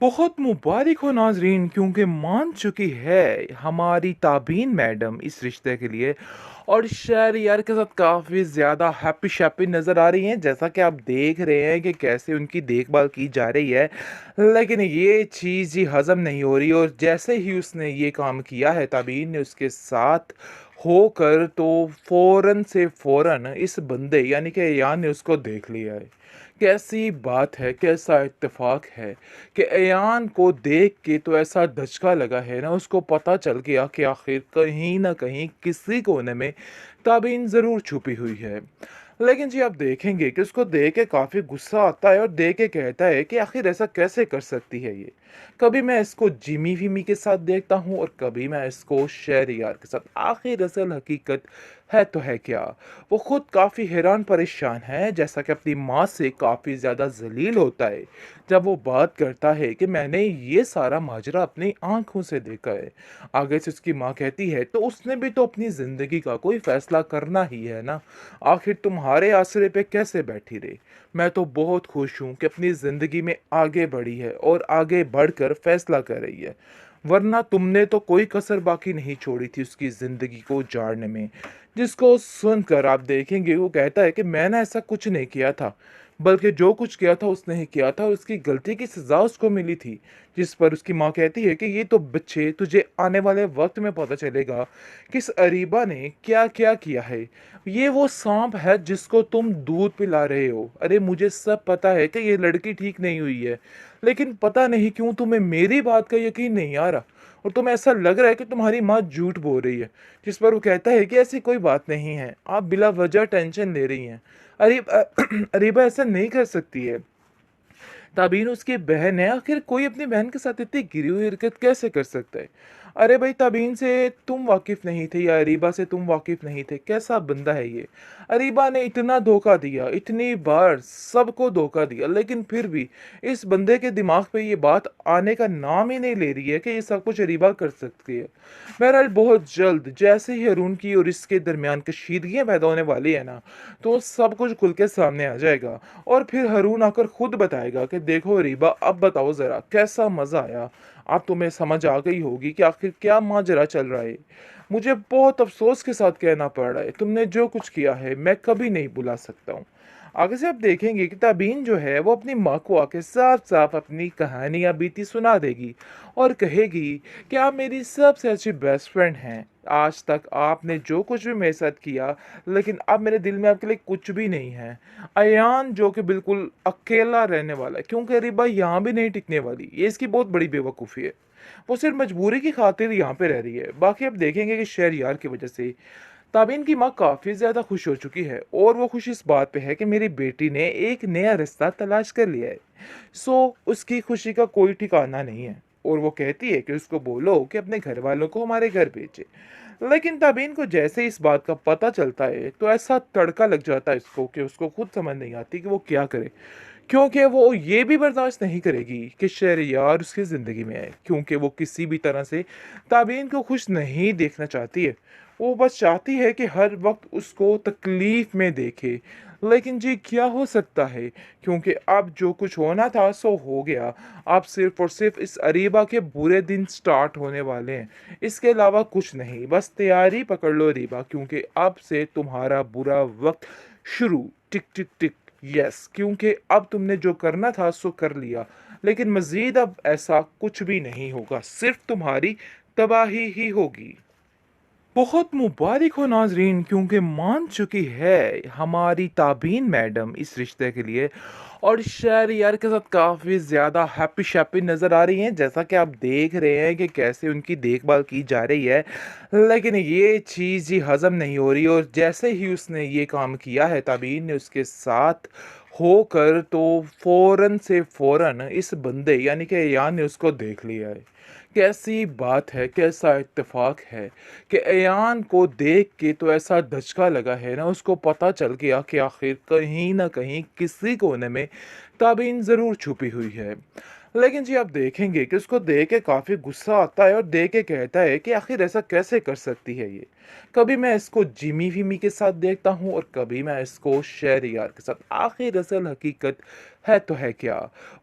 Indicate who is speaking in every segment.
Speaker 1: बहुत मुबारक हो नाज़रीन, क्योंकि मान चुकी है हमारी ताबीन मैडम इस रिश्ते के लिए। और शहरयार के साथ काफ़ी ज़्यादा हैप्पी शैप्पी नज़र आ रही हैं, जैसा कि आप देख रहे हैं कि कैसे उनकी देखभाल की जा रही है। लेकिन ये चीज़ ही हज़म नहीं हो रही, और जैसे ही उसने ये काम किया है ताबीन ने उसके साथ होकर, तो फ़ौरन से फ़ौरन इस बंदे यानी कि अयान ने उसको देख लिया है। कैसी बात है, कैसा इत्तेफ़ाक है कि अयान को देख के तो ऐसा धचका लगा है ना, उसको पता चल गया कि आखिर कहीं न कहीं किसी कोने में ताबीन ज़रूर छुपी हुई है। लेकिन जी आप देखेंगे कि उसको देख के काफ़ी गुस्सा आता है, और देख के कहता है कि आखिर ऐसा कैसे कर सकती है ये? कभी मैं इसको जिमी-विमी के साथ देखता हूँ, और कभी मैं इसको शहरयार के साथ। आखिर असल हकीकत है तो है क्या? वो खुद काफ़ी हैरान परेशान है, जैसा कि अपनी माँ से काफ़ी ज़्यादा ज़लील होता है, जब वो बात करता है कि मैंने ये सारा माजरा अपनी आँखों से देखा है। आगे से उसकी माँ कहती है, तो उसने भी तो अपनी ज़िंदगी का कोई फ़ैसला करना ही है ना, आखिर तुम्हारे आसरे पे कैसे बैठी रही? मैं तो बहुत खुश हूँ कि अपनी ज़िंदगी में आगे बढ़ी है, और आगे बढ़कर फ़ैसला कर रही है। वरना तुमने तो कोई कसर बाकी नहीं छोड़ी थी उसकी ज़िंदगी को उजाड़ने में। जिसको सुनकर आप देखेंगे वो कहता है कि मैंने ऐसा कुछ नहीं किया था, बल्कि जो कुछ किया था उसने ही किया था, और उसकी गलती की सज़ा उसको मिली थी। जिस पर उसकी माँ कहती है कि ये तो बच्चे, तुझे आने वाले वक़्त में पता चलेगा कि इस अरीबा ने क्या-क्या किया है। ये वो साँप है जिसको तुम दूध पिला रहे हो। अरे मुझे सब पता है कि ये लड़की ठीक नहीं हुई है, लेकिन पता नहीं क्यों तुम्हें मेरी बात का यकीन नहीं आ रहा, और तुम्हें ऐसा लग रहा है कि तुम्हारी माँ झूठ बोल रही है। जिस पर वो कहता है कि ऐसी कोई बात नहीं है, आप बिला वजह टेंशन ले रही हैं। अरीबा ऐसा नहीं कर सकती है। ताबीन उसकी बहन है, आखिर कोई अपनी बहन के साथ इतनी गिरी हुई हरकत कैसे कर सकता है? अरे भाई, ताबीन से तुम वाकिफ़ नहीं थे, या अरीबा से तुम वाकिफ़ नहीं थे, कैसा बंदा है ये? अरीबा ने इतना धोखा दिया, इतनी बार सबको धोखा दिया, लेकिन फिर भी इस बंदे के दिमाग पे ये बात आने का नाम ही नहीं ले रही है कि ये सब कुछ अरीबा कर सकती है। बहरहाल बहुत जल्द जैसे ही हारून की और इसके दरमियान कशीदगियाँ पैदा होने वाली है ना, तो सब कुछ खुल के सामने आ जाएगा, और फिर हारून आकर खुद बताएगा कि देखो रीबा, अब बताओ ज़रा कैसा मज़ा आया? अब तुम्हें समझ आ गई होगी कि आखिर क्या माजरा चल रहा है। मुझे बहुत अफ़सोस के साथ कहना पड़ रहा है, तुमने जो कुछ किया है मैं कभी नहीं भुला सकता हूँ। आगे से आप देखेंगे कि ताबीन जो है वो अपनी माँ को आके साफ-साफ अपनी कहानी या बीती सुना देगी, और कहेगी कि आप मेरी सबसे अच्छी बेस्ट फ्रेंड हैं। आज तक आपने जो कुछ भी मेरे साथ किया, लेकिन अब मेरे दिल में आपके लिए कुछ भी नहीं है। अयान जो कि बिल्कुल अकेला रहने वाला है, क्योंकि रिबा यहाँ भी नहीं टिकने वाली। ये इसकी बहुत बड़ी बेवकूफ़ी है। वो सिर्फ़ मजबूरी की खातिर यहाँ पे रह रही है। बाकी आप देखेंगे कि शहरयार की वज़ह से ताबीन की माँ काफ़ी ज़्यादा खुश हो चुकी है, और वो खुश इस बात पे है कि मेरी बेटी ने एक नया रिश्ता तलाश कर लिया है। उसकी खुशी का कोई ठिकाना नहीं है, और वो कहती है कि उसको बोलो कि अपने घर वालों को हमारे घर भेजे। लेकिन ताबीन को जैसे ही इस बात का पता चलता है, तो ऐसा तड़का लग जाता है इसको कि उसको खुद समझ नहीं आती कि वो क्या करे। क्योंकि वो ये भी बर्दाश्त नहीं करेगी कि शहरयार उसकी ज़िंदगी में आए, क्योंकि वो किसी भी तरह से ताबीन को खुश नहीं देखना चाहती है। वो बस चाहती है कि हर वक़्त उसको तकलीफ़ में देखे। लेकिन जी क्या हो सकता है, क्योंकि अब जो कुछ होना था सो हो गया। अब सिर्फ़ और सिर्फ़ इस अरीबा के बुरे दिन स्टार्ट होने वाले हैं। इसके अलावा कुछ नहीं, बस तैयारी पकड़ लो अरीबा, क्योंकि अब से तुम्हारा बुरा वक़्त शुरू। टिक, टिक, टिक। यस, क्योंकि अब तुमने जो करना था सो कर लिया, लेकिन मज़ीद अब ऐसा कुछ भी नहीं होगा, सिर्फ़ तुम्हारी तबाही ही होगी। बहुत मुबारक हो नाज़रीन, क्योंकि मान चुकी है हमारी ताबीन मैडम इस रिश्ते के लिए। और शहरयार के साथ काफ़ी ज़्यादा हैप्पी शैप्पी नज़र आ रही हैं, जैसा कि आप देख रहे हैं कि कैसे उनकी देखभाल की जा रही है। लेकिन ये चीज़ ही हज़म नहीं हो रही, और जैसे ही उसने ये काम किया है ताबीन ने उसके साथ होकर, तो फ़ौरन से फ़ौरन इस बंदे यानी कि अयान ने उसको देख लिया है। कैसी बात है, कैसा इत्तेफ़ाक है कि अयान को देख के तो ऐसा धचका लगा है ना, उसको पता चल गया कि आखिर कहीं न कहीं किसी कोने में ताबीन ज़रूर छुपी हुई है। लेकिन जी आप देखेंगे कि उसको देख के काफ़ी गुस्सा आता है, और देख के कहता है कि आखिर ऐसा कैसे कर सकती है ये? कभी मैं इसको जिमी-विमी के साथ देखता हूँ, और कभी मैं इसको शहरयार के साथ। आखिर असल हकीकत है तो है क्या?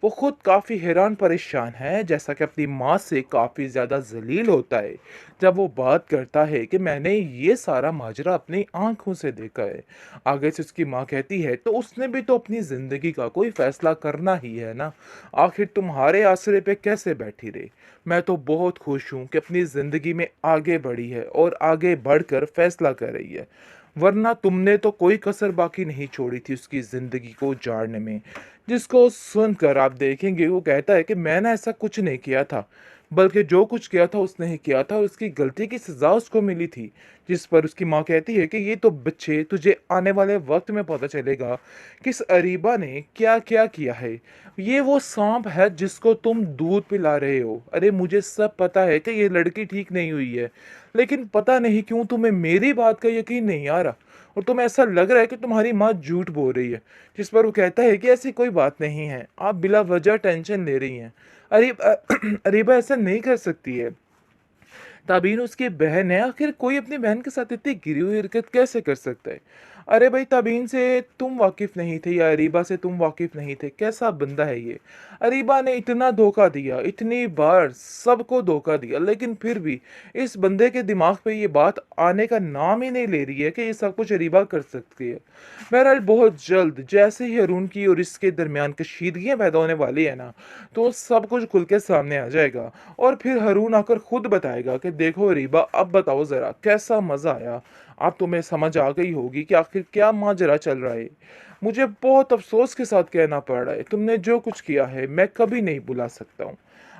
Speaker 1: वो खुद काफ़ी हैरान परेशान है, जैसा कि अपनी माँ से काफ़ी ज़्यादा ज़लील होता है, जब वो बात करता है कि मैंने ये सारा माजरा अपनी आँखों से देखा है। आगे से उसकी माँ कहती है, तो उसने भी तो अपनी ज़िंदगी का कोई फ़ैसला करना ही है ना, आखिर तुम्हारे आसरे पे कैसे बैठी रही? मैं तो बहुत खुश हूँ कि अपनी ज़िंदगी में आगे बढ़ी है और आगे बढ़कर फ़ैसला कर रही है। वरना तुमने तो कोई कसर बाकी नहीं छोड़ी थी उसकी ज़िंदगी को उजाड़ने में। जिसको सुनकर आप देखेंगे वो कहता है कि मैंने ऐसा कुछ नहीं किया था, बल्कि जो कुछ किया था उसने ही किया था, उसकी गलती की सज़ा उसको मिली थी। जिस पर उसकी माँ कहती है कि ये तो बच्चे तुझे आने वाले वक़्त में पता चलेगा कि इस अरीबा ने क्या-क्या किया है। ये वो साँप है जिसको तुम दूध पिला रहे हो। अरे मुझे सब पता है कि ये लड़की ठीक नहीं हुई है, लेकिन पता नहीं क्यों तुम्हें मेरी बात का यकीन नहीं आ रहा और तुम्हें ऐसा लग रहा है कि तुम्हारी माँ झूठ बोल रही है। जिस पर वो कहता है कि ऐसी कोई बात नहीं है, आप बिला वजह टेंशन ले रही हैं। अरीबा ऐसा नहीं कर सकती है। ताबीन उसकी बहन है, आखिर कोई अपनी बहन के साथ इतनी गिरी हुई हरकत कैसे कर सकता है? अरे भाई, ताबीन से तुम वाकिफ नहीं थे या अरीबा से तुम वाकिफ नहीं थे, कैसा बंदा है ये? अरीबा ने इतना धोखा दिया, इतनी बार सबको धोखा दिया, लेकिन फिर भी इस बंदे के दिमाग पे ये बात आने का नाम ही नहीं ले रही है कि ये सब कुछ अरीबा कर सकती है। बहरहाल बहुत जल्द जैसे ही हारून की और इसके दरमियान कशीदगियाँ पैदा होने वाली है ना, तो सब कुछ खुल के सामने आ जाएगा और फिर हारून आकर खुद बताएगा कि देखो रीबा, अब बताओ ज़रा कैसा मज़ा आया? अब तुम्हें समझ आ गई होगी कि आखिर क्या माजरा चल रहा है। मुझे बहुत अफ़सोस के साथ कहना पड़ रहा है, तुमने जो कुछ किया है मैं कभी नहीं भुला सकता हूँ।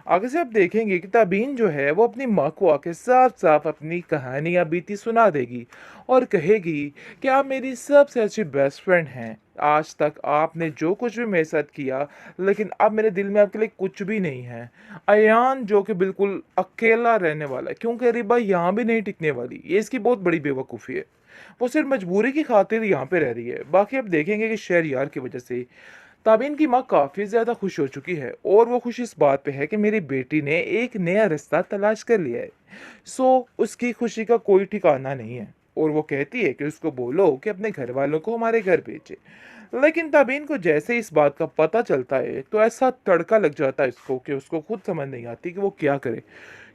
Speaker 1: आगे से आप देखेंगे कि ताबीन जो है वो अपनी माँ को आके साफ-साफ अपनी कहानी या बीती सुना देगी और कहेगी कि आप मेरी सबसे अच्छी बेस्ट फ्रेंड हैं। आज तक आपने जो कुछ भी मेरे साथ किया, लेकिन अब मेरे दिल में आपके लिए कुछ भी नहीं है। अयान जो कि बिल्कुल अकेला रहने वाला है, क्योंकि रिबा यहाँ भी नहीं टिकने वाली, ये इसकी बहुत बड़ी बेवकूफ़ी है। वो सिर्फ मजबूरी की खातिर यहाँ पे रह रही है। बाकी आप देखेंगे कि शहरयार की वजह से ताबीन की माँ काफ़ी ज़्यादा खुश हो चुकी है और वो खुश इस बात पे है कि मेरी बेटी ने एक नया रिश्ता तलाश कर लिया है। उसकी खुशी का कोई ठिकाना नहीं है और वो कहती है कि उसको बोलो कि अपने घर वालों को हमारे घर भेजे। लेकिन ताबीन को जैसे इस बात का पता चलता है तो ऐसा तड़का लग जाता है इसको कि उसको खुद समझ नहीं आती कि वो क्या करे,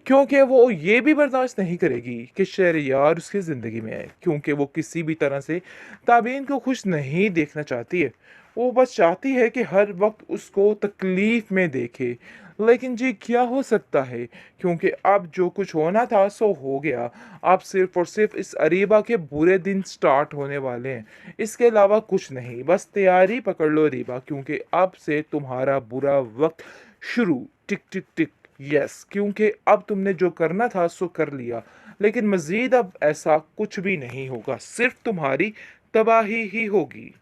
Speaker 1: क्योंकि वो ये भी बर्दाश्त नहीं करेगी कि शहरयार उसकी ज़िंदगी में आए, क्योंकि वो किसी भी तरह से ताबीन को खुश नहीं देखना चाहती है। वो बस चाहती है कि हर वक्त उसको तकलीफ में देखे। लेकिन जी क्या हो सकता है, क्योंकि अब जो कुछ होना था सो हो गया। अब सिर्फ और सिर्फ इस अरीबा के बुरे दिन स्टार्ट होने वाले हैं, इसके अलावा कुछ नहीं। बस तैयारी पकड़ लो अरीबा, क्योंकि अब से तुम्हारा बुरा वक्त शुरू। टिक टिक टिक। यस, क्योंकि अब तुमने जो करना था सो कर लिया, लेकिन मज़ीद अब ऐसा कुछ भी नहीं होगा, सिर्फ तुम्हारी तबाही ही होगी।